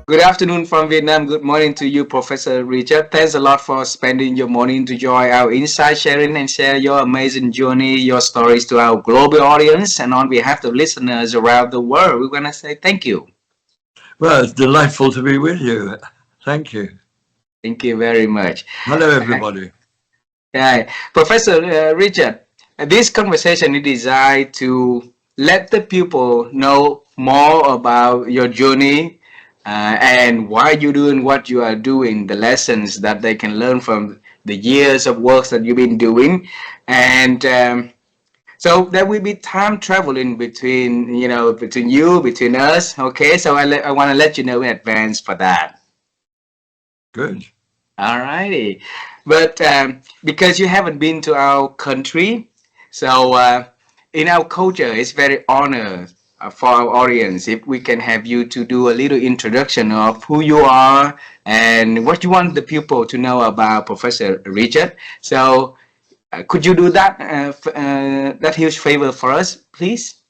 Good afternoon from Vietnam. Good morning to you, Professor Richard. Thanks a lot for spending your morning to join our insight sharing and share your amazing journey, your stories to our global audience. And on behalf of listeners around the world, we want to say thank you. Well, it's delightful to be with you. Thank you. Thank you very much. Hello, everybody. Professor Richard, this conversation is designed to let the people know more about your journey and why you're doing what you are doing, the lessons that they can learn from the years of work that you've been doing. And so there will be time traveling between, between you, between us. Okay, so I want to let you know in advance for that. Good. All righty. But because you haven't been to our country, so in our culture, it's very honored for our audience if we can have you to do a little introduction of who you are and what you want the people to know about Professor Richard. So could you do that that huge favor for us, please?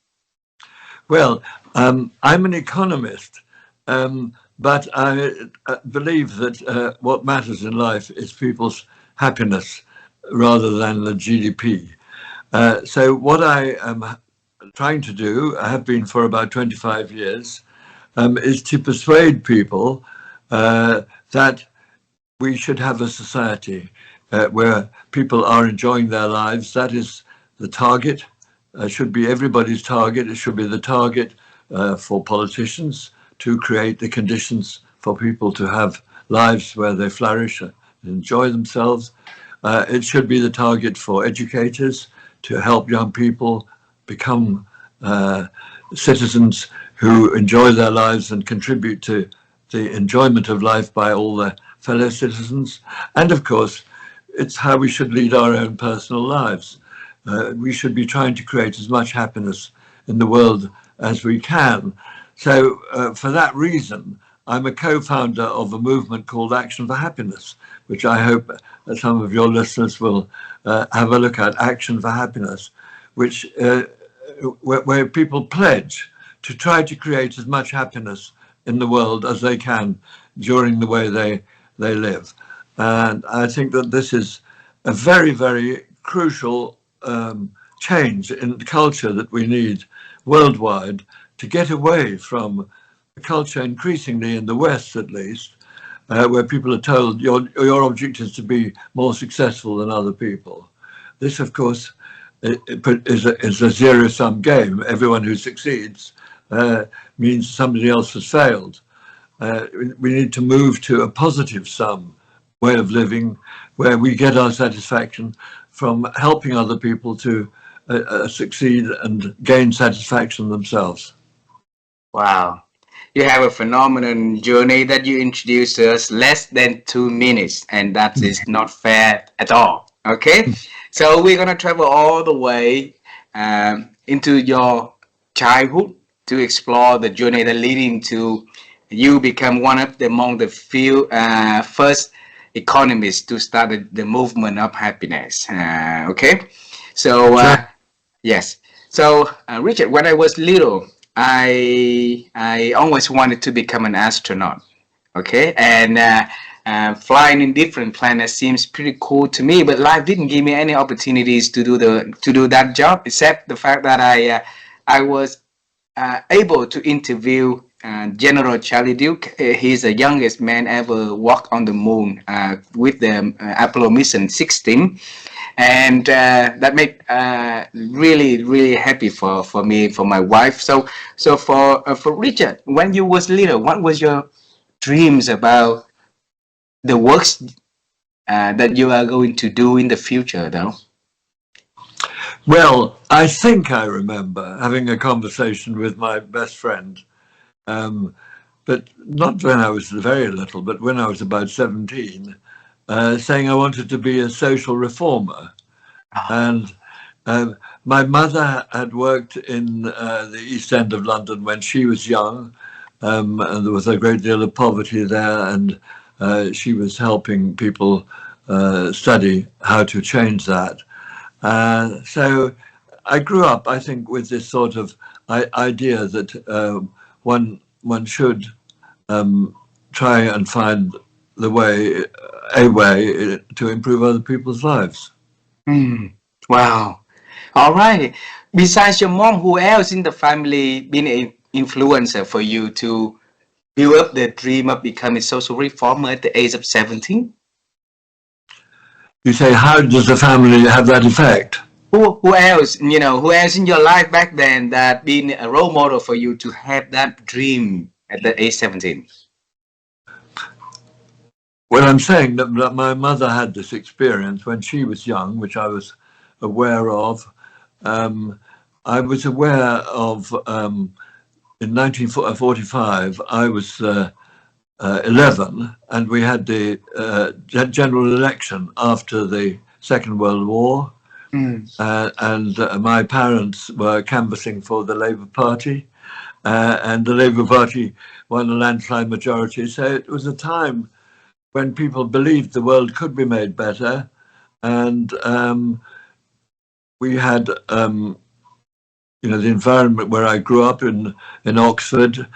Well, I'm an economist, but I believe that what matters in life is people's happiness rather than the GDP. So what I am trying to do, I have been for about 25 years, is to persuade people that we should have a society where people are enjoying their lives. That is the target. Should be everybody's target. It should be the target for politicians to create the conditions for people to have lives where they flourish and enjoy themselves. It should be the target for educators to help young people become citizens who enjoy their lives and contribute to the enjoyment of life by all their fellow citizens. And of course, it's how we should lead our own personal lives. We should be trying to create as much happiness in the world as we can. So for that reason, I'm a co-founder of a movement called Action for Happiness, which I hope some of your listeners will have a look at, Action for Happiness, which where people pledge to try to create as much happiness in the world as they can during the way they live. And I think that this is a very, very crucial change in the culture that we need worldwide to get away from a culture increasingly in the West, at least, where people are told your object is to be more successful than other people. This, of course, is a zero-sum game. Everyone who succeeds means somebody else has failed. We need to move to a positive sum way of living where we get our satisfaction from helping other people to succeed and gain satisfaction themselves. Wow. You have a phenomenal journey that you introduced to us less than 2 minutes, and that is not fair at all. Okay, so we're gonna travel all the way into your childhood to explore the journey that leading to you become one of the among the few first economists to start the movement of happiness. Okay, so Sure. yes. So, Richard, when I was little, I always wanted to become an astronaut. Okay, and flying in different planets seems pretty cool to me. But life didn't give me any opportunities to do that job, except the fact that I was able to interview General Charlie Duke. He's the youngest man ever walked on the moon with the Apollo mission 16, and that made really happy for me, for my wife. So for Richard, when you was little, what was your dreams about the works that you are going to do in the future, though? Well, I think I remember having a conversation with my best friend, um, but not when I was very little, but when I was about 17, saying I wanted to be a social reformer. And my mother had worked in the East End of London when she was young, and there was a great deal of poverty there, and she was helping people study how to change that. So I grew up, I think, with this sort of idea that one should try and find a way to improve other people's lives. Mm. Wow. All right. Besides your mom, who else in the family been an influencer for you to build up the dream of becoming social reformer at the age of 17? You say, how does the family have that effect? Who else, who else in your life back then that been a role model for you to have that dream at the age 17? Well, I'm saying that my mother had this experience when she was young, which I was aware of. I was aware of in 1945, I was 11, and we had the general election after the Second World War. Mm. And my parents were canvassing for the Labour Party, and the Labour Party won a landslide majority. So it was a time when people believed the world could be made better, and we had, the environment where I grew up in Oxford.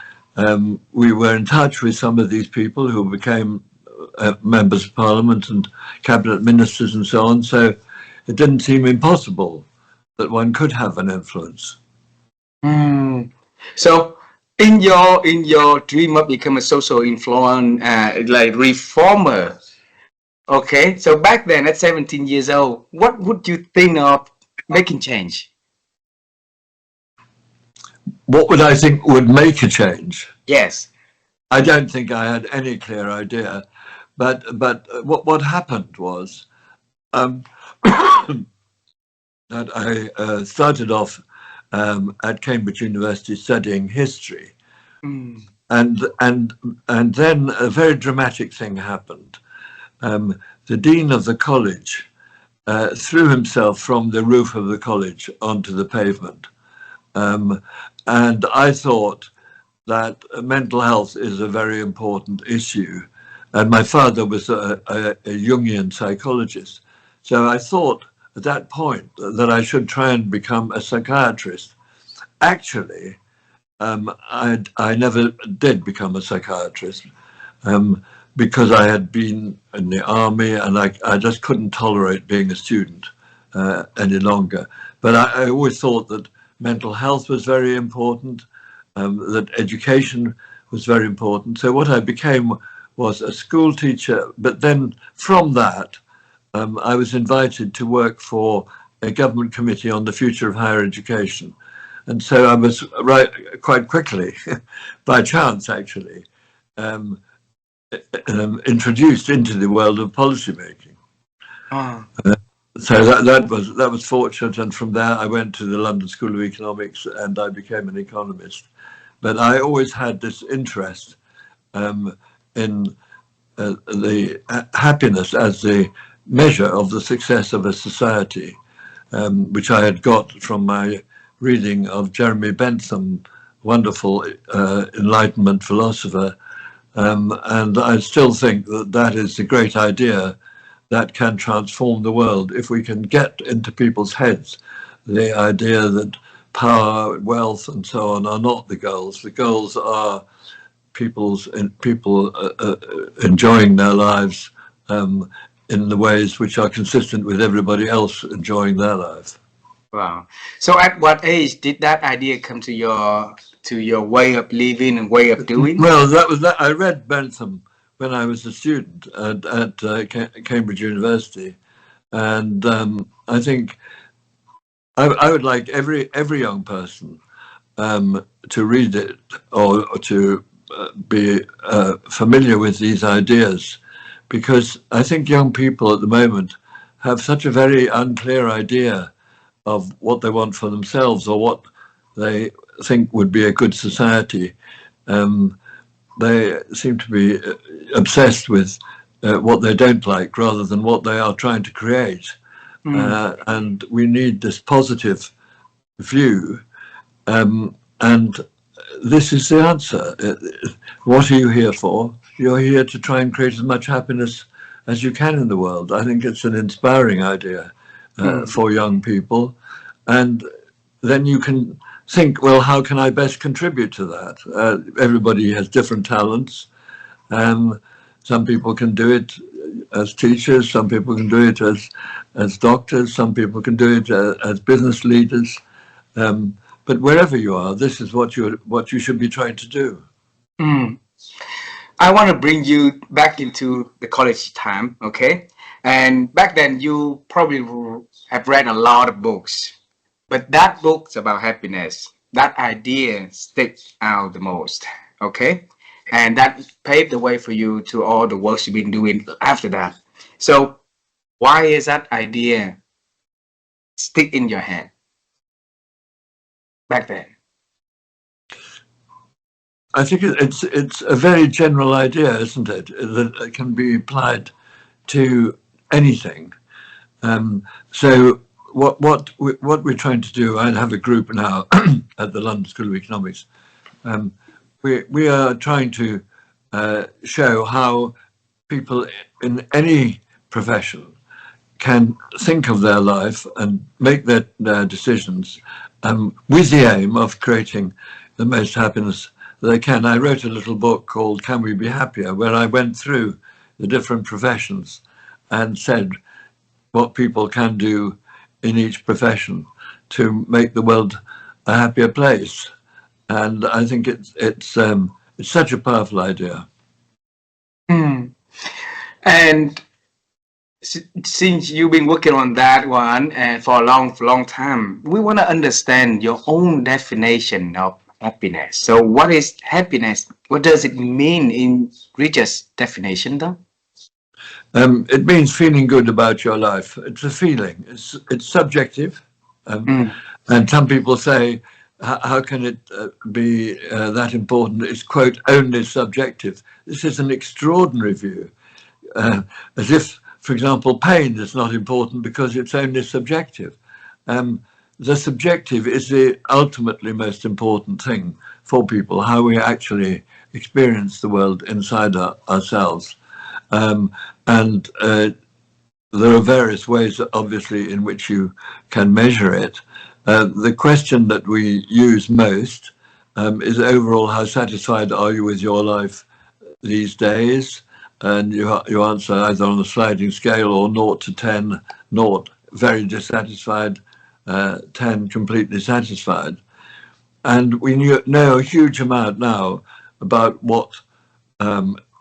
We were in touch with some of these people who became members of Parliament and cabinet ministers and so on. So it didn't seem impossible that one could have an influence. Mm. So, in your dream of become a social influence, like reformer. Okay, so back then at 17 years old, what would you think of making change? What would I think would make a change? Yes. I don't think I had any clear idea, but what happened was um, that I started off at Cambridge University studying history, Mm. and then a very dramatic thing happened. The dean of the college threw himself from the roof of the college onto the pavement, and I thought that mental health is a very important issue. And my father was a Jungian psychologist. So I thought at that point that I should try and become a psychiatrist. Actually, I never did become a psychiatrist because I had been in the army and I just couldn't tolerate being a student any longer. But I always thought that mental health was very important, that education was very important. So what I became was a school teacher, but then from that, I was invited to work for a government committee on the future of higher education. And so I was quite quickly, by chance actually, introduced into the world of policymaking. Oh. So that was fortunate, and from there I went to the London School of Economics and I became an economist. But I always had this interest in the happiness as the measure of the success of a society, which I had got from my reading of Jeremy Bentham, wonderful Enlightenment philosopher. And I still think that that is the great idea that can transform the world. If we can get into people's heads the idea that power, wealth, and so on are not the goals. The goals are people enjoying their lives in the ways which are consistent with everybody else enjoying their life. Wow. So at what age did that idea come to your way of living and way of doing? Well, that was that. I read Bentham when I was a student at Cambridge University, and I think I would like every young person to read it or to be familiar with these ideas, because I think young people at the moment have such a very unclear idea of what they want for themselves or what they think would be a good society. They seem to be obsessed with what they don't like rather than what they are trying to create. And we need this positive view. And this is the answer. What are you here for? You're here to try and create as much happiness as you can in the world. I think it's an inspiring idea for young people. And then you can think, well, how can I best contribute to that? Everybody has different talents. Some people can do it as teachers, some people can do it as doctors, some people can do it as business leaders. But wherever you are, this is what you should be trying to do. Mm. I want to bring you back into the college time, okay? And back then, you probably have read a lot of books, but that books about happiness, that idea sticks out the most, okay? And that paved the way for you to all the work you've been doing after that. So, why is that idea stick in your head back then? I think it's a very general idea, isn't it? That it can be applied to anything. So what we're trying to do, I have a group now at the London School of Economics. We are trying to show how people in any profession can think of their life and make their decisions with the aim of creating the most happiness they can. I wrote a little book called Can We Be Happier, where I went through the different professions and said what people can do in each profession to make the world a happier place. And I think it's such a powerful idea. Mm. And since you've been working on that one and for a long time, we want to understand your own definition of happiness. So what is happiness? What does it mean in Richard's definition, though? It means feeling good about your life. It's a feeling. It's subjective. And some people say, how can it be that important? It's, quote, only subjective. This is an extraordinary view. As if, for example, pain is not important because it's only subjective. The subjective is the ultimately most important thing for people, how we actually experience the world inside ourselves. And there are various ways, obviously, in which you can measure it. The question that we use most is overall, how satisfied are you with your life these days? And you answer either on a sliding scale or 0 to 10, 0, very dissatisfied, 10, completely satisfied. And we know a huge amount now about what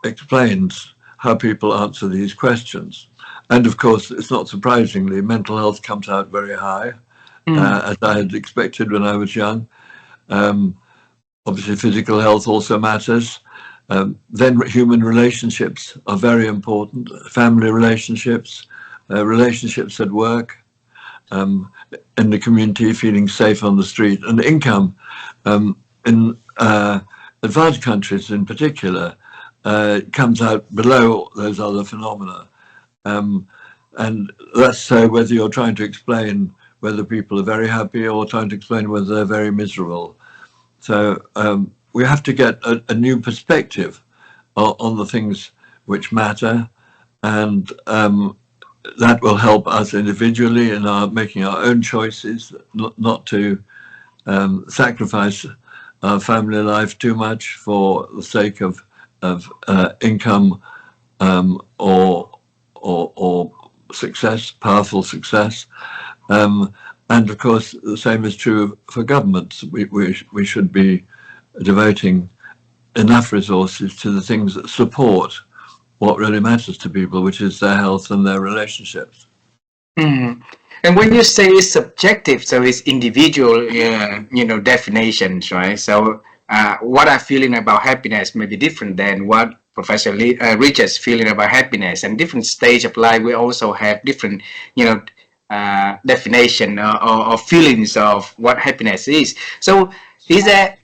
explains how people answer these questions. And of course, it's not surprisingly, mental health comes out very high, as I had expected when I was young. Obviously, physical health also matters. Then human relationships are very important, family relationships, relationships at work, in the community, feeling safe on the street, and income. In advanced countries in particular, comes out below those other phenomena. And that's so whether you're trying to explain whether people are very happy or trying to explain whether they're very miserable. So we have to get a new perspective on the things which matter, and that will help us individually in making our own choices, not to sacrifice our family life too much for the sake of income or success, powerful success. And of course, the same is true for governments. We should be devoting enough resources to the things that support what really matters to people, which is their health and their relationships. And when you say it's subjective, so it's individual, definitions, right? So what I'm feeling about happiness may be different than what Professor Richard's feeling about happiness. And different stage of life, we also have different, definition or feelings of what happiness is. So is there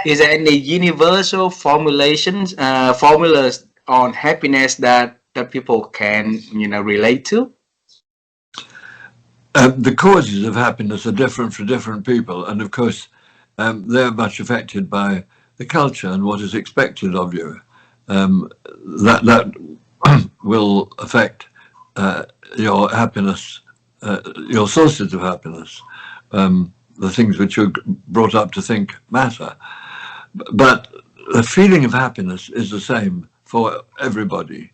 any universal formulas on happiness that people can, relate to? The causes of happiness are different for different people, and of course, they're much affected by the culture and what is expected of you. That will affect your happiness, your sources of happiness, the things which you're brought up to think matter. But the feeling of happiness is the same for everybody.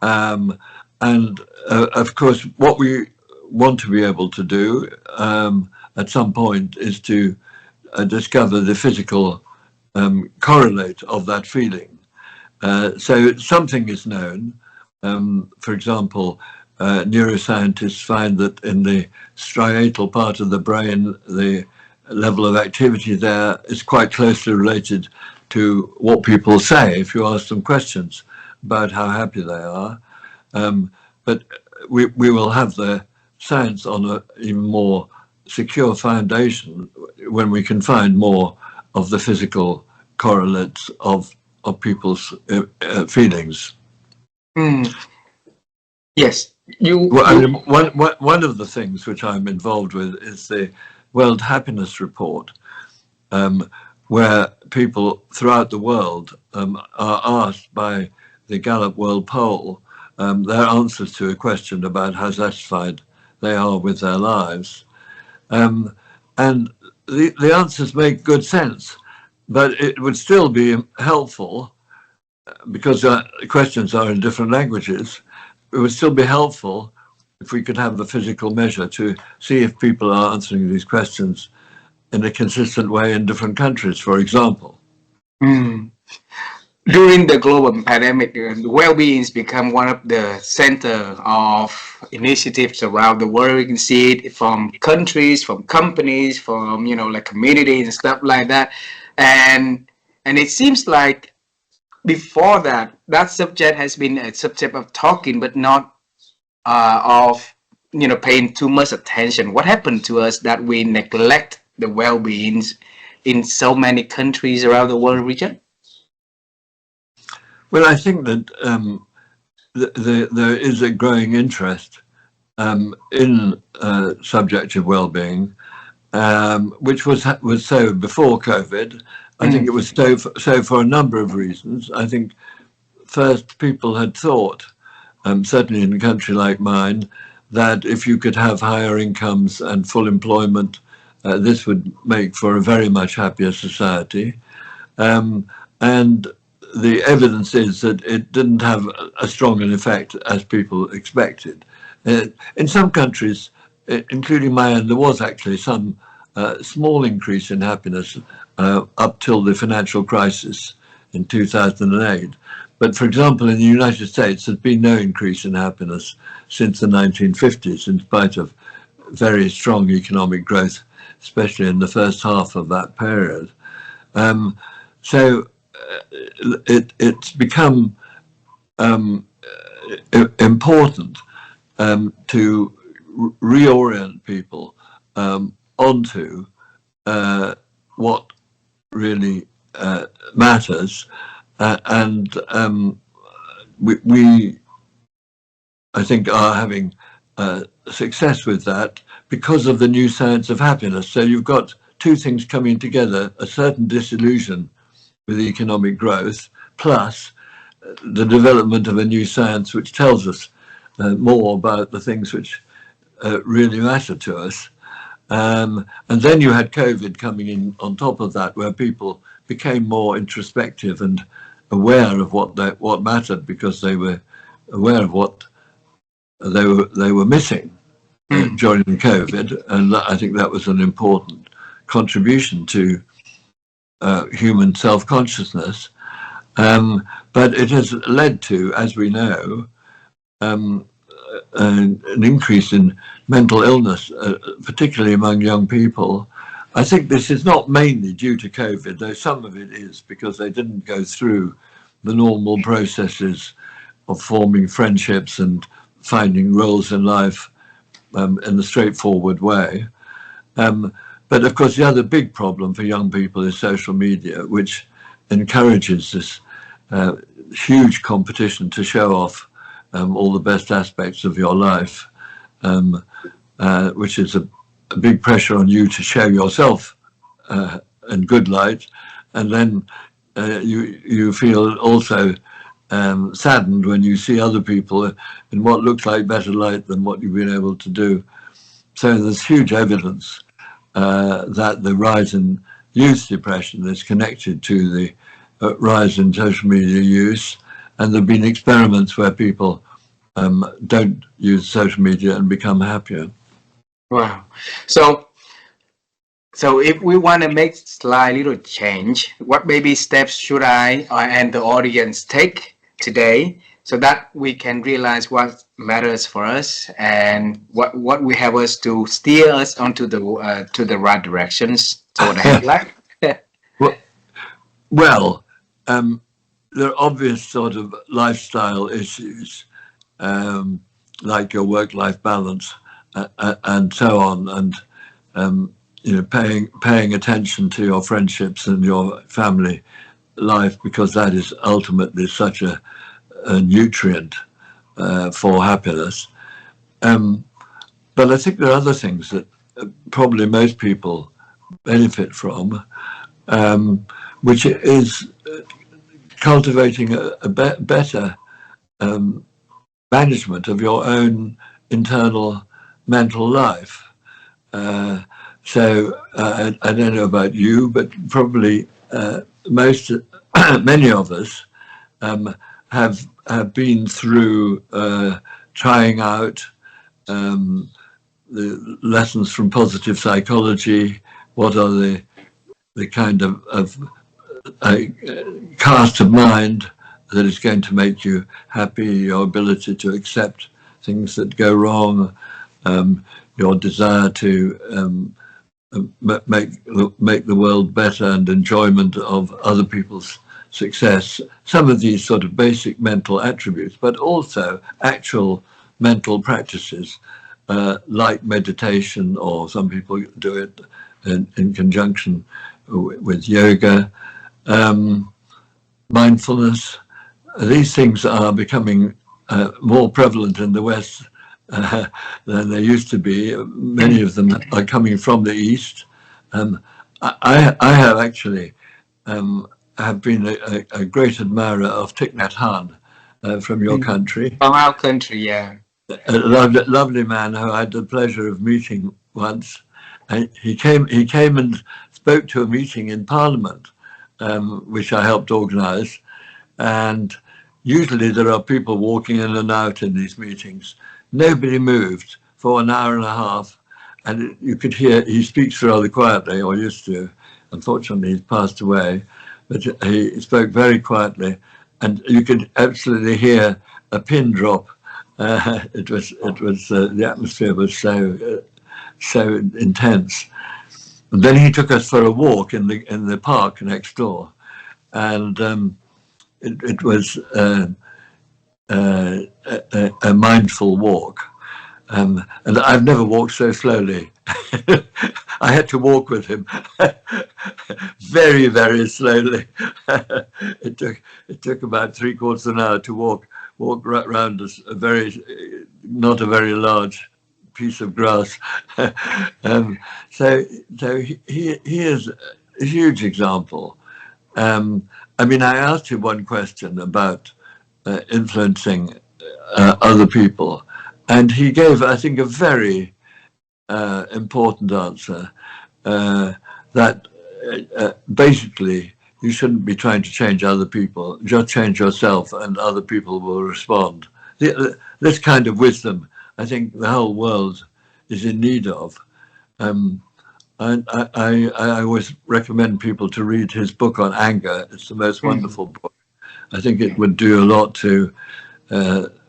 And of course, what we want to be able to do at some point is to discover the physical correlate of that feeling. So something is known. For example, neuroscientists find that in the striatal part of the brain, the level of activity there is quite closely related to what people say if you ask them questions about how happy they are. But we will have the science on an even more secure foundation when we can find more of the physical correlates of people's feelings. Mm. Yes, Well, I mean, one of the things which I'm involved with is the World Happiness Report, where people throughout the world are asked by the Gallup World Poll their answers to a question about how satisfied they are with their lives. And the answers make good sense, but it would still be helpful, because questions are in different languages, it would still be helpful if we could have a physical measure to see if people are answering these questions in a consistent way in different countries, for example. Mm. During the global pandemic, well-being has become one of the center of initiatives around the world. We can see it from countries, from companies, from like communities and stuff like that. And it seems like before that, that subject has been a subject of talking, but not of paying too much attention. What happened to us that we neglect the well-beings in so many countries around the world, Richard? Well, I think that there is a growing interest in subjective well-being, which was so before COVID. I think it was so for a number of reasons. I think first, people had thought, certainly in a country like mine, that if you could have higher incomes and full employment, this would make for a very much happier society. And the evidence is that it didn't have as strong an effect as people expected. In some countries, including my own, there was actually some small increase in happiness up till the financial crisis in 2008. But for example, in the United States, there's been no increase in happiness since the 1950s, in spite of very strong economic growth, especially in the first half of that period. So it's become important to reorient people onto what really matters, and we, I think, are having success with that because of the new science of happiness. So you've got two things coming together: a certain disillusion with economic growth, plus the development of a new science which tells us more about the things which really matter to us. And then you had COVID coming in on top of that, where people became more introspective and aware of what mattered, because they were aware of what they were missing during COVID, and I think that was an important contribution to human self-consciousness. But it has led to, as we know, an increase in mental illness, particularly among young people. I think this is not mainly due to COVID, though some of it is because they didn't go through the normal processes of forming friendships and finding roles in life in a straightforward way. But of course, the other big problem for young people is social media, which encourages this huge competition to show off all the best aspects of your life, which is a big pressure on you to show yourself in good light, and then you feel also saddened when you see other people in what looks like better light than what you've been able to do. So there's huge evidence that the rise in youth depression is connected to the rise in social media use, and there have been experiments where people don't use social media and become happier. Wow. So, so if we want to make slight little change, what baby steps should I and the audience take today so that we can realize what matters for us and what we have us to steer us onto the right directions toward a happy life? Well, well there are obvious sort of lifestyle issues, like your work-life balance and so on, and paying attention to your friendships and your family life, because that is ultimately such a nutrient for happiness. But I think there are other things that probably most people benefit from, which is cultivating a better management of your own internal mental life. So I don't know about you, but probably many of us have been through trying out the lessons from positive psychology. What are the kind of cast of mind that is going to make you happy, your ability to accept things that go wrong, your desire to make the world better, and enjoyment of other people's success. Some of these sort of basic mental attributes, but also actual mental practices like meditation, or some people do it in conjunction with yoga, mindfulness. These things are becoming more prevalent in the West than they used to be. Many of them are coming from the East. I have actually have been a great admirer of Thich Nhat Hanh from your country. From our country, yeah. A lovely man who I had the pleasure of meeting once. And he came and spoke to a meeting in Parliament, which I helped organise. And usually there are people walking in and out in these meetings. Nobody moved for an hour and a half, and you could hear he speaks rather quietly, or used to. Unfortunately, he's passed away, but he spoke very quietly, and you could absolutely hear a pin drop. It was the atmosphere was so intense. And then he took us for a walk in the park next door, and it was a mindful walk. And I've never walked so slowly. I had to walk with him very, very slowly. It took about 3/4 of an hour to walk right around not a very large piece of grass. So he is a huge example. I mean, I asked him one question about influencing other people, and he gave, I think, a very important answer, that basically you shouldn't be trying to change other people, just change yourself and other people will respond. This kind of wisdom, I think the whole world is in need of. And I always recommend people to read his book on anger. It's the most wonderful book. I think it would do a lot to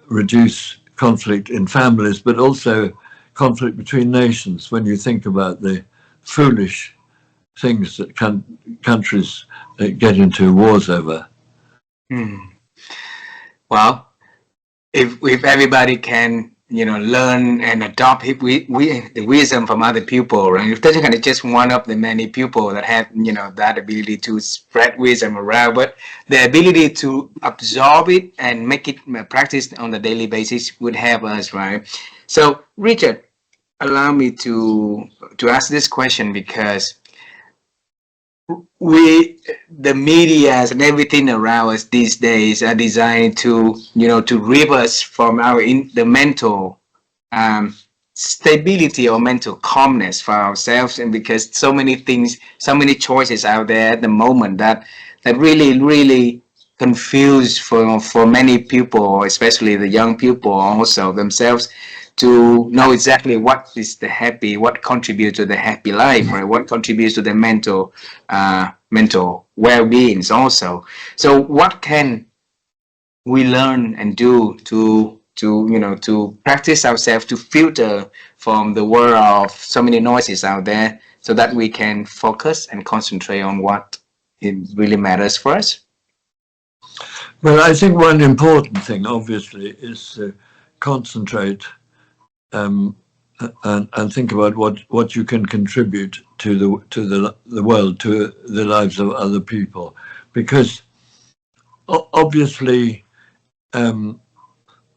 reduce conflict in families, but also conflict between nations, when you think about the foolish things that countries get into wars over. Well, if everybody can, learn and adopt the wisdom from other people, and if they're gonna just one of the many people that have, that ability to spread wisdom around, but the ability to absorb it and make it practice on a daily basis would help us, right? So, Richard, allow me to ask this question, because the medias and everything around us these days are designed to rip us from the mental stability or mental calmness for ourselves, and because so many things, so many choices out there at the moment that really confused for many people, especially the young people also themselves, to know exactly what is the happy, what contributes to the happy life, right? What contributes to the mental well-beings also. So what can we learn and do to practice ourselves to filter from the world of so many noises out there so that we can focus and concentrate on what it really matters for us? Well, I think one important thing, obviously, is to concentrate um, and think about what you can contribute to the world, to the lives of other people, because obviously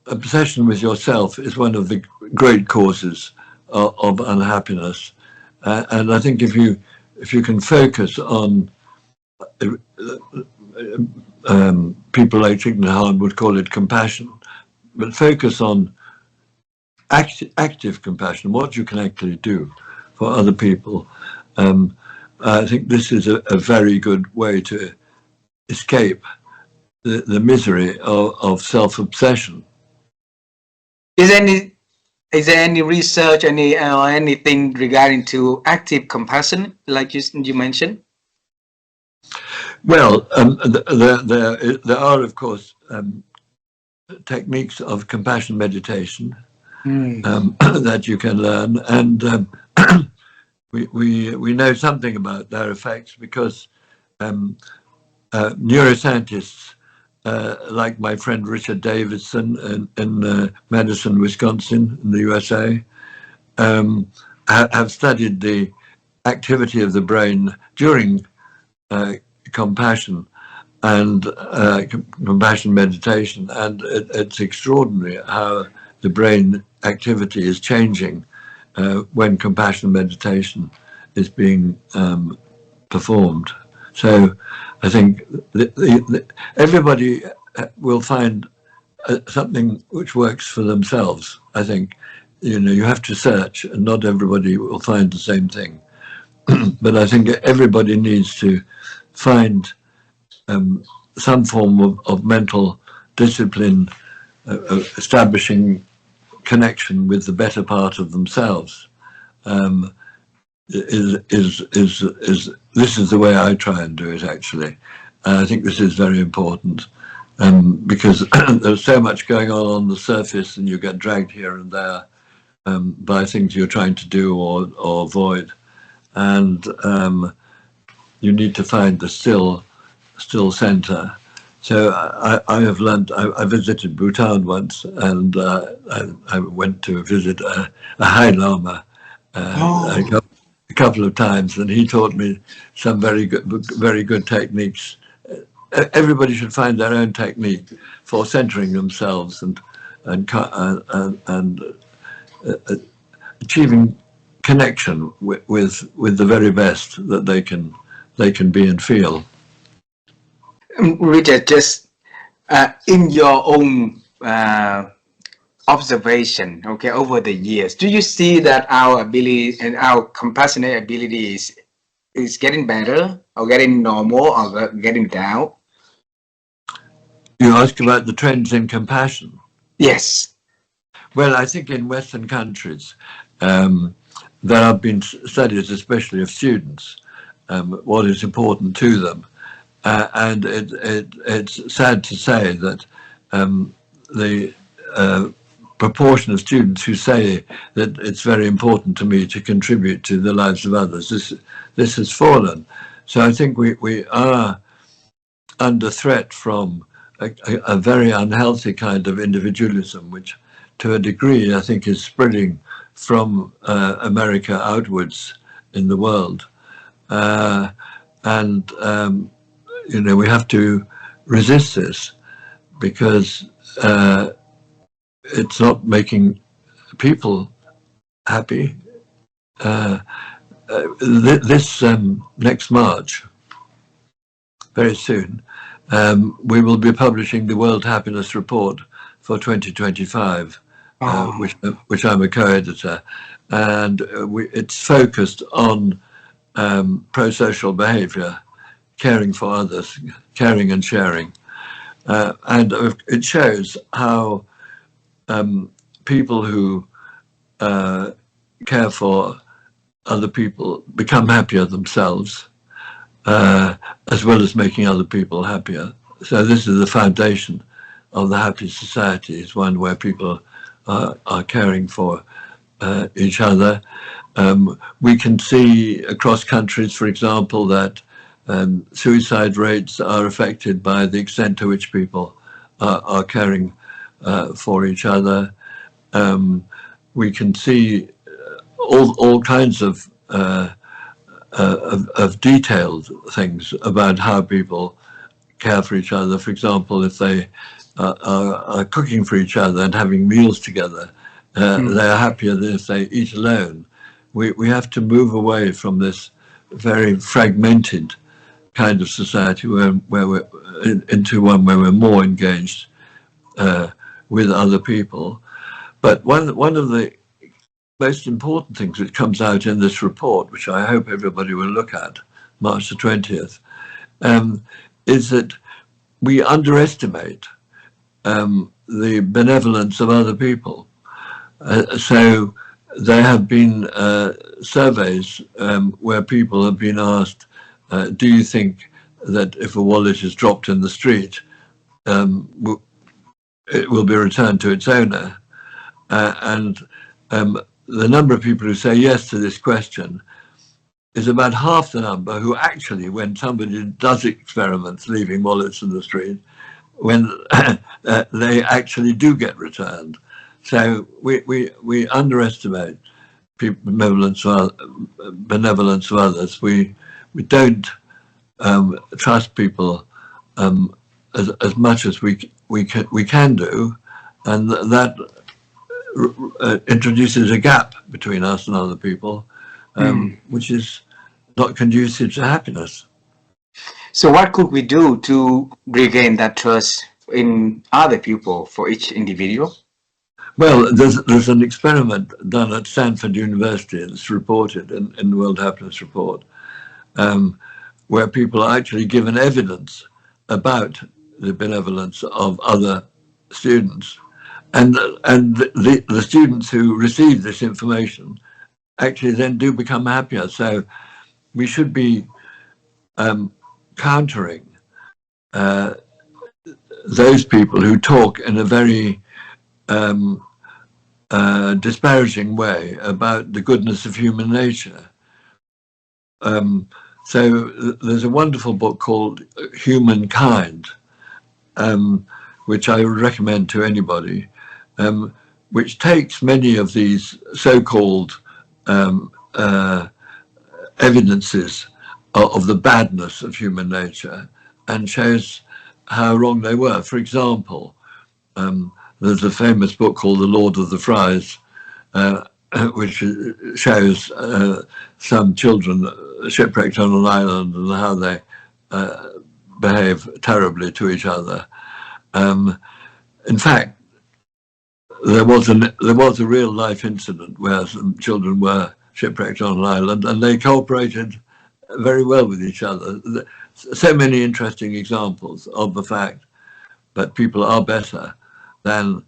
obsession with yourself is one of the great causes of unhappiness, and I think if you can focus on people like Thich Nhat Hanh would call it compassion, but focus on active compassion, what you can actually do for other people. I think this is a very good way to escape the misery of self-obsession. Is any is there any research, anything regarding to active compassion, like you mentioned? Well, there are, of course, techniques of compassion meditation that you can learn, and we know something about their effects because neuroscientists like my friend Richard Davidson in Madison, Wisconsin, in the USA, have studied the activity of the brain during compassion and compassion meditation, and it's extraordinary how the brain activity is changing when compassion meditation is being performed. So I think everybody will find something which works for themselves. I think you have to search, and not everybody will find the same thing. But I think everybody needs to find some form of mental discipline, establishing connection with the better part of themselves. This is the way I try and do it, actually. I think this is very important because there's so much going on the surface, and you get dragged here and there by things you're trying to do or avoid, and you need to find the still center. So I have learned. I visited Bhutan once, and I went to visit a High Lama a couple of times, and he taught me some very good techniques. Everybody should find their own technique for centering themselves and achieving connection with the very best that they can be and feel. Richard, just in your own observation, okay, over the years, do you see that our ability and our compassionate ability is getting better, or getting normal, or getting down? You ask about the trends in compassion? Yes. Well, I think in Western countries, there have been studies, especially of students, what is important to them. And it's sad to say that the proportion of students who say that it's very important to me to contribute to the lives of others, this has fallen. So I think we are under threat from a very unhealthy kind of individualism, which to a degree I think is spreading from America outwards in the world. We have to resist this because it's not making people happy. This next March, very soon, we will be publishing the World Happiness Report for 2025, which I'm a co-editor, and it's focused on pro-social behavior, caring for others, caring and sharing. And it shows how people who care for other people become happier themselves, as well as making other people happier. So this is the foundation of the happy society, is one where people are caring for each other. We can see across countries, for example, that suicide rates are affected by the extent to which people are caring for each other. We can see all kinds of detailed things about how people care for each other. For example, if they are cooking for each other and having meals together, they are happier than if they eat alone. We have to move away from this very fragmented kind of society where we're into one where we're more engaged with other people. But one of the most important things which comes out in this report, which I hope everybody will look at, March the 20th, is that we underestimate the benevolence of other people. So there have been surveys where people have been asked, do you think that if a wallet is dropped in the street, it will be returned to its owner? And the number of people who say yes to this question is about half the number who actually, when somebody does experiments leaving wallets in the street, when they actually do get returned. So we underestimate benevolence of others. We don't trust people as much as we can do, and that introduces a gap between us and other people, which is not conducive to happiness. So what could we do to regain that trust in other people for each individual? Well, there's an experiment done at Stanford University, and it's reported in the World Happiness Report, where people are actually given evidence about the benevolence of other students. And the students who receive this information actually then do become happier. So we should be countering those people who talk in a very disparaging way about the goodness of human nature. So there's a wonderful book called Humankind, which I would recommend to anybody, which takes many of these so-called evidences of the badness of human nature and shows how wrong they were. For example, there's a famous book called The Lord of the Flies, which shows some children shipwrecked on an island and how they behave terribly to each other. In fact, there was a real life incident where some children were shipwrecked on an island and they cooperated very well with each other. So many interesting examples of the fact that people are better than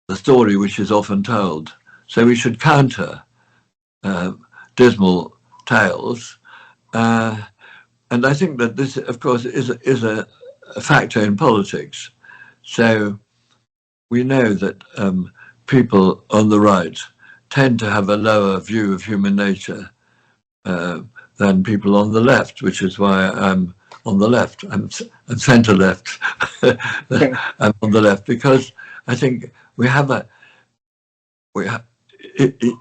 the story which is often told. So we should counter dismal tales. And I think that this, of course, is a factor in politics. So we know that people on the right tend to have a lower view of human nature than people on the left, which is why I'm on the left. I'm centre left. I'm on the left because I think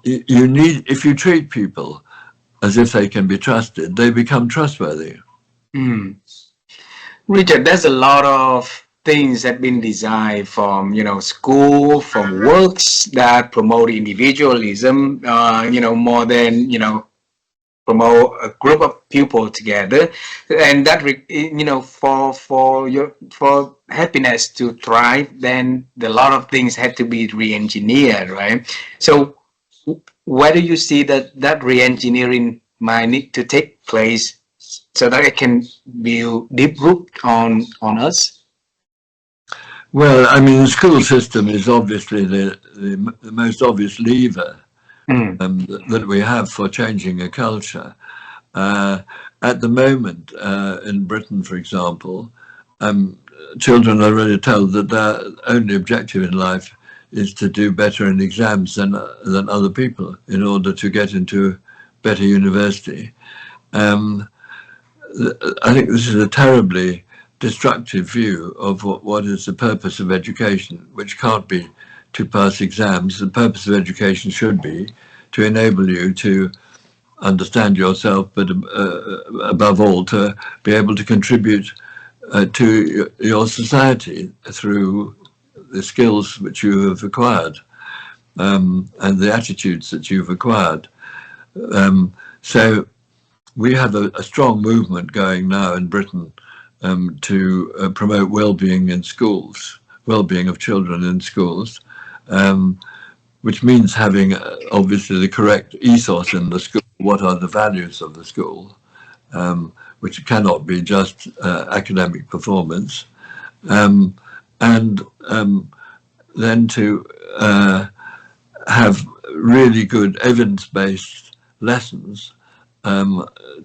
you need, if you treat people as if they can be trusted, they become trustworthy. Richard, there's a lot of things that have been designed from, school, from works that promote individualism, more than, promote a group of people together, and that for happiness to thrive, then a lot of things had to be re-engineered, right? So where do you see that re-engineering might need to take place so that it can build deep root on us? Well, I mean, the school system is obviously the most obvious lever Mm. that we have for changing a culture. Uh, at the moment, in Britain, for example, children are really told that their only objective in life is to do better in exams than other people in order to get into better university. Um, I think this is a terribly destructive view of what is the purpose of education, which can't be to pass exams. The purpose of education should be to enable you to understand yourself, but above all, to be able to contribute to your society through the skills which you have acquired and the attitudes that you've acquired. So we have a strong movement going now in Britain to promote well-being in schools, well-being of children in schools, which means having obviously the correct ethos in the school. What are the values of the school, which cannot be just academic performance, and then to have really good evidence-based lessons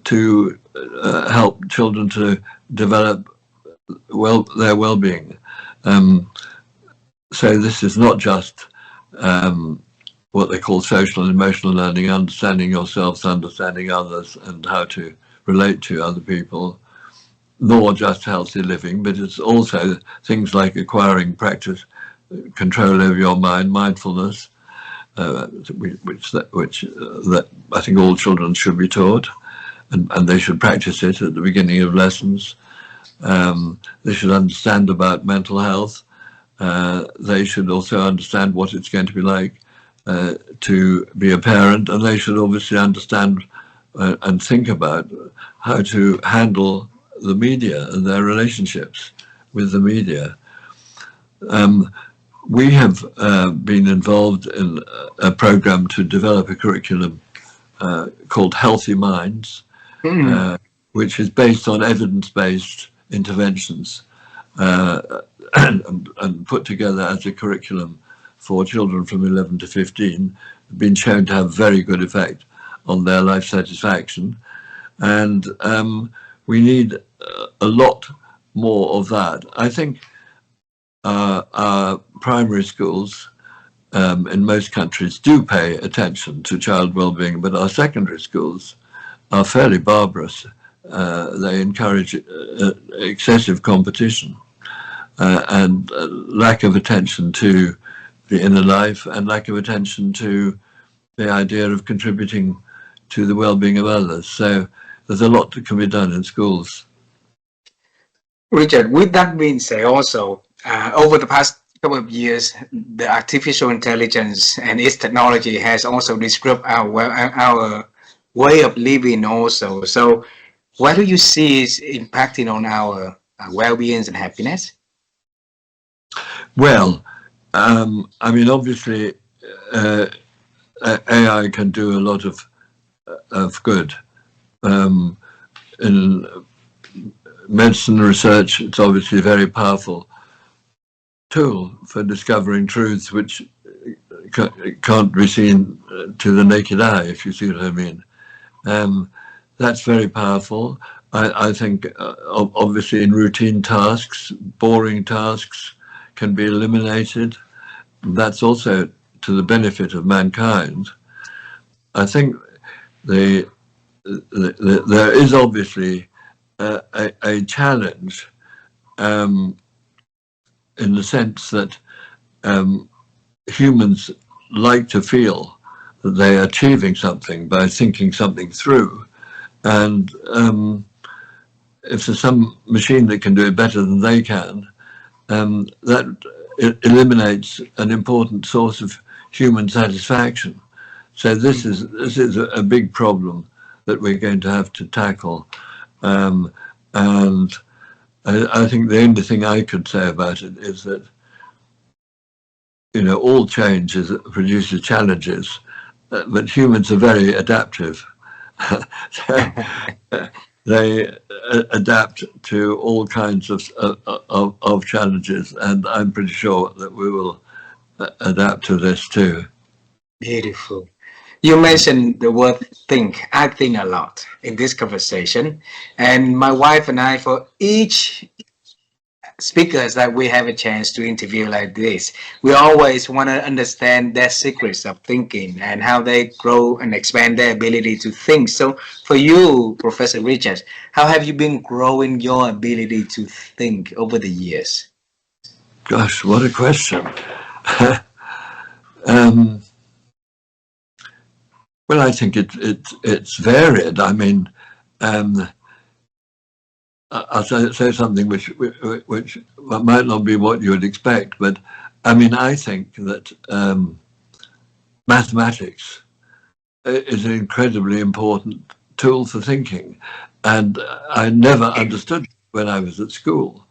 to help children to develop their well-being. So this is not just what they call social and emotional learning, understanding yourselves, understanding others, and how to relate to other people, nor just healthy living, but it's also things like acquiring practice, control over your mind, mindfulness, which I think all children should be taught, and they should practice it at the beginning of lessons. They should understand about mental health. They should also understand what it's going to be like to be a parent, and they should obviously understand and think about how to handle the media and their relationships with the media. We have been involved in a program to develop a curriculum called Healthy Minds, which is based on evidence-based interventions and put together as a curriculum for children from 11 to 15, been shown to have very good effect on their life satisfaction. And we need a lot more of that. I think our primary schools in most countries do pay attention to child well-being, but our secondary schools are fairly barbarous. They encourage excessive competition and lack of attention to the inner life and lack of attention to the idea of contributing to the well-being of others. So there's a lot that can be done in schools. Richard, with that being said, also over the past couple of years, the artificial intelligence and its technology has also disrupted our way of living also. So what do you see is impacting on our well-being and happiness? Well, I mean, obviously, AI can do a lot of good. In medicine research, it's obviously a very powerful tool for discovering truths which can't be seen to the naked eye, if you see what I mean. That's very powerful. I think obviously in routine tasks, boring tasks can be eliminated. That's also to the benefit of mankind. I think there is obviously a challenge in the sense that humans like to feel that they are achieving something by thinking something through. And if there's some machine that can do it better than they can, that it eliminates an important source of human satisfaction. So this is a big problem that we're going to have to tackle. And I think the only thing I could say about it is that, you know, all change produces challenges, but humans are very adaptive. So, they adapt to all kinds of challenges, and I'm pretty sure that we will adapt to this too. Beautiful. You mentioned the word think. I think a lot in this conversation. And my wife and I, for each speakers that we have a chance to interview like this, we always want to understand their secrets of thinking and how they grow and expand their ability to think. So for you, Professor Richard, how have you been growing your ability to think over the years? Gosh, what a question. um, well, I think it's varied. I mean, um, I'll say something which might not be what you would expect, but I mean, I think that mathematics is an incredibly important tool for thinking, and I never understood when I was at school.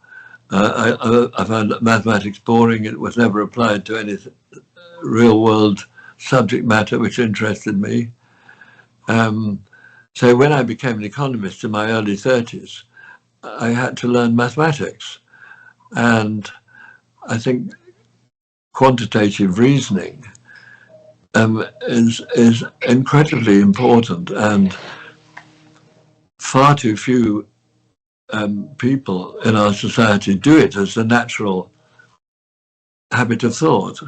I found mathematics boring. It was never applied to any real world subject matter which interested me. So when I became an economist in my early 30s, I had to learn mathematics. And I think quantitative reasoning is incredibly important, and far too few people in our society do it as a natural habit of thought.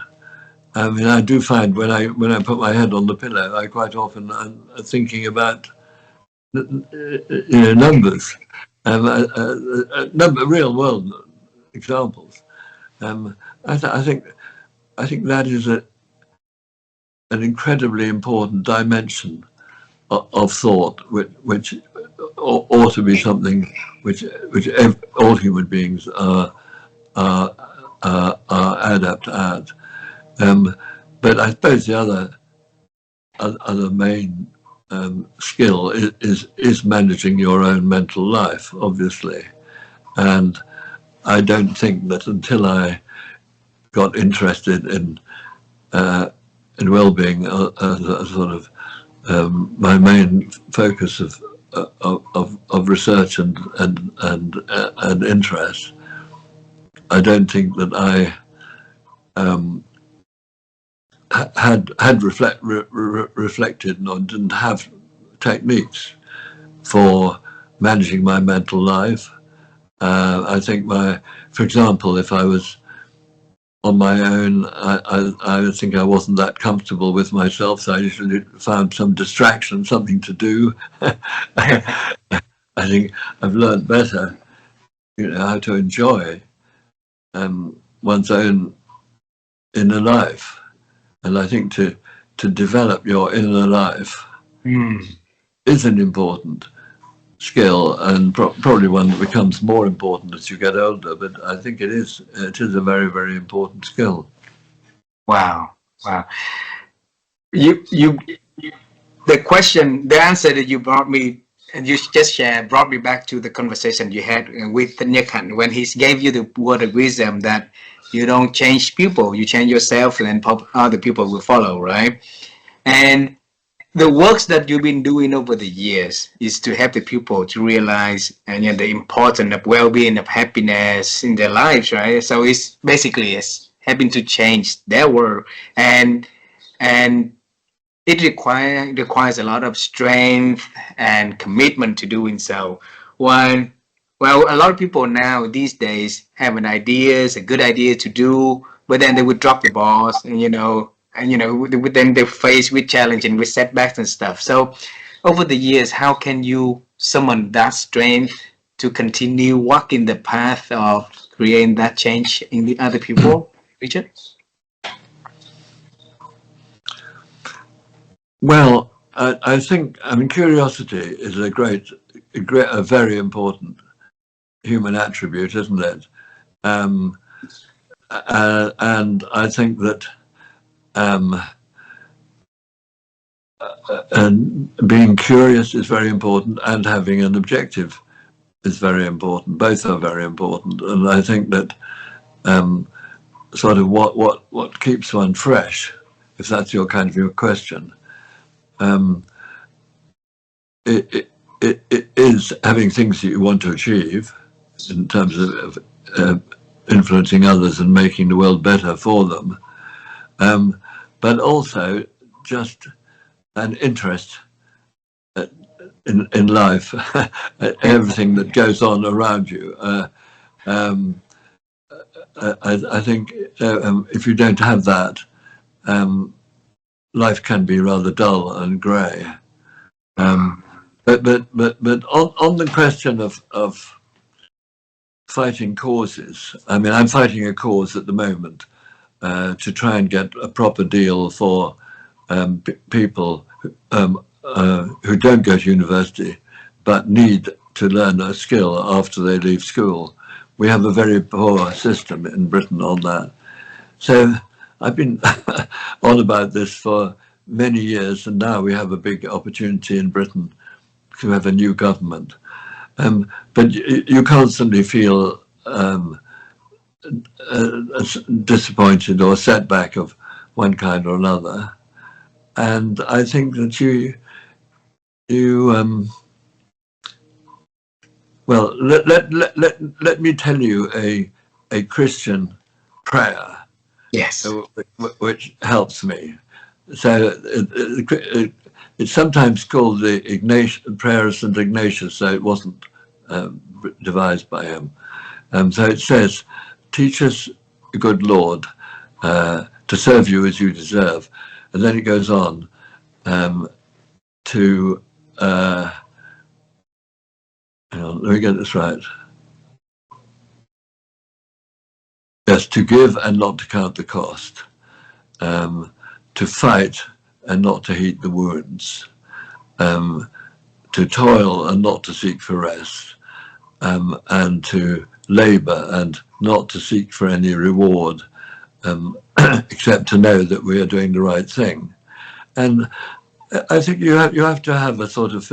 I mean, I do find when I put my head on the pillow, I quite often am thinking about numbers, real world examples. I think that is an incredibly important dimension of thought, which ought to be something which all human beings are adept at. But I suppose the other main skill is managing your own mental life, obviously. And I don't think that until I got interested in well-being as a sort of my main focus of research and interest, I don't think that I had reflected and didn't have techniques for managing my mental life. I think for example, if I was on my own, I think I wasn't that comfortable with myself, so I usually found some distraction, something to do. I think I've learned better, how to enjoy one's own inner life, and I think to develop your inner life is an important skill, and probably one that becomes more important as you get older. But I think it is a very, very important skill. Wow. You the answer that you brought me and you just shared brought me back to the conversation you had with Nyekan when he gave you the word of wisdom that you don't change people, you change yourself, and then other people will follow, right? And the works that you've been doing over the years is to help the people to realize and the importance of well-being, of happiness in their lives, right? So it's basically helping to change their world, and it requires a lot of strength and commitment to doing so. Well, a lot of people now these days have a good idea to do, but then they would drop the balls, and then they're faced with challenge and with setbacks and stuff. So over the years, how can you summon that strength to continue walking the path of creating that change in the other people, Richard? Well, I think, curiosity is a very important human attribute, isn't it? And I think that and being curious is very important, and having an objective is very important. Both are very important, and I think that sort of what keeps one fresh, if that's your kind of your question, it is is having things that you want to achieve in terms of influencing others and making the world better for them, but also just an interest in life, everything that goes on around you. I think if you don't have that, life can be rather dull and grey. But on the question of fighting causes, I mean, I'm fighting a cause at the moment to try and get a proper deal for people who don't go to university but need to learn a skill after they leave school. We have a very poor system in Britain on that. So I've been on about this for many years, and now we have a big opportunity in Britain to have a new government. But you constantly feel disappointed or setback of one kind or another. And I think that well, let me tell you a Christian prayer. Yes. Which helps me. So it's sometimes called the prayer of St. Ignatius, so it wasn't devised by him. So it says, teach us, good Lord, to serve you as you deserve. And then it goes on to, hang on, let me get this right. Yes, to give and not to count the cost. To fight and not to heed the wounds. To toil and not to seek for rest. And to labour and not to seek for any reward, except to know that we are doing the right thing. And I think you have to have a sort of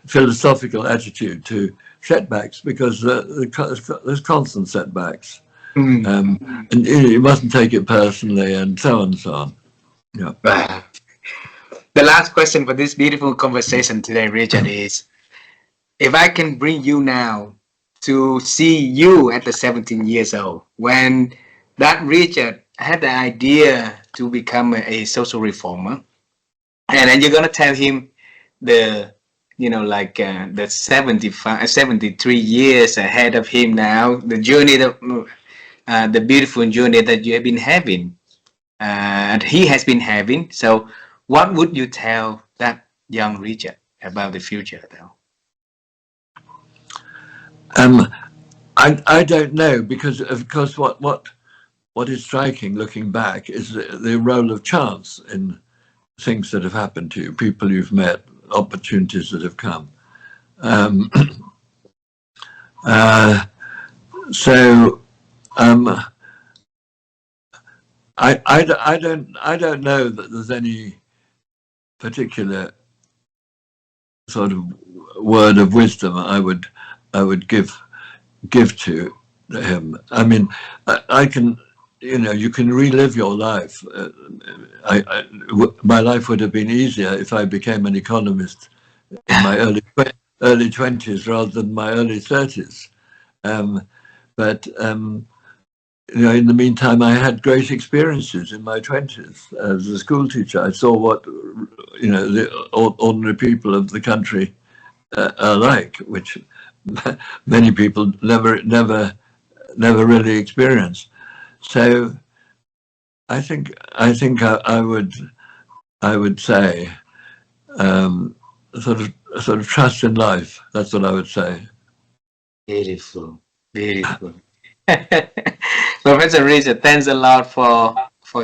philosophical attitude to setbacks, because there's constant setbacks. And you mustn't take it personally, and so on and so on. Yeah. The last question for this beautiful conversation today, Richard, is if I can bring you now to see you at the 17 years old, when that Richard had the idea to become a social reformer, and then you're going to tell him the, the 73 years ahead of him now, the journey, the beautiful journey that you have been having, and he has been having. So what would you tell that young Richard about the future, though? I don't know, because of course what is striking looking back is the role of chance in things that have happened to you, people you've met, opportunities that have come. I don't know that there's any particular sort of word of wisdom I would give to him. I mean, I can, you can relive your life. My life would have been easier if I became an economist in my early 20s rather than my early 30s. But in the meantime, I had great experiences in my 20s as a school teacher. I saw what the ordinary people of the country are like, which many people never really experience. So I think I would say sort of trust in life. That's what I would say. Beautiful. Professor Richard, thanks a lot for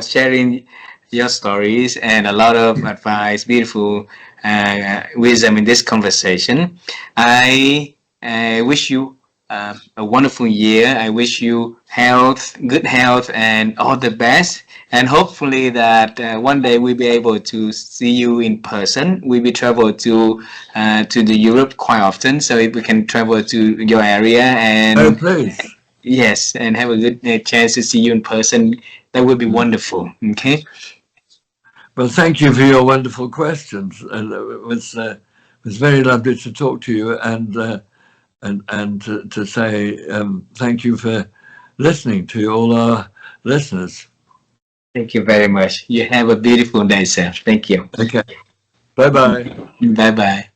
sharing your stories and a lot of advice, beautiful wisdom in this conversation. I wish you a wonderful year. I wish you good health, and all the best. And hopefully that one day we'll be able to see you in person. We'll be travel to the Europe quite often, so if we can travel to your area and please. Yes, and have a good chance to see you in person. That would be wonderful. Okay. Well, thank you for your wonderful questions, and it was was very lovely to talk to you, and to say thank you for listening to all our listeners. Thank you very much. You have a beautiful day, sir. Thank you. Okay. Bye bye. Bye bye.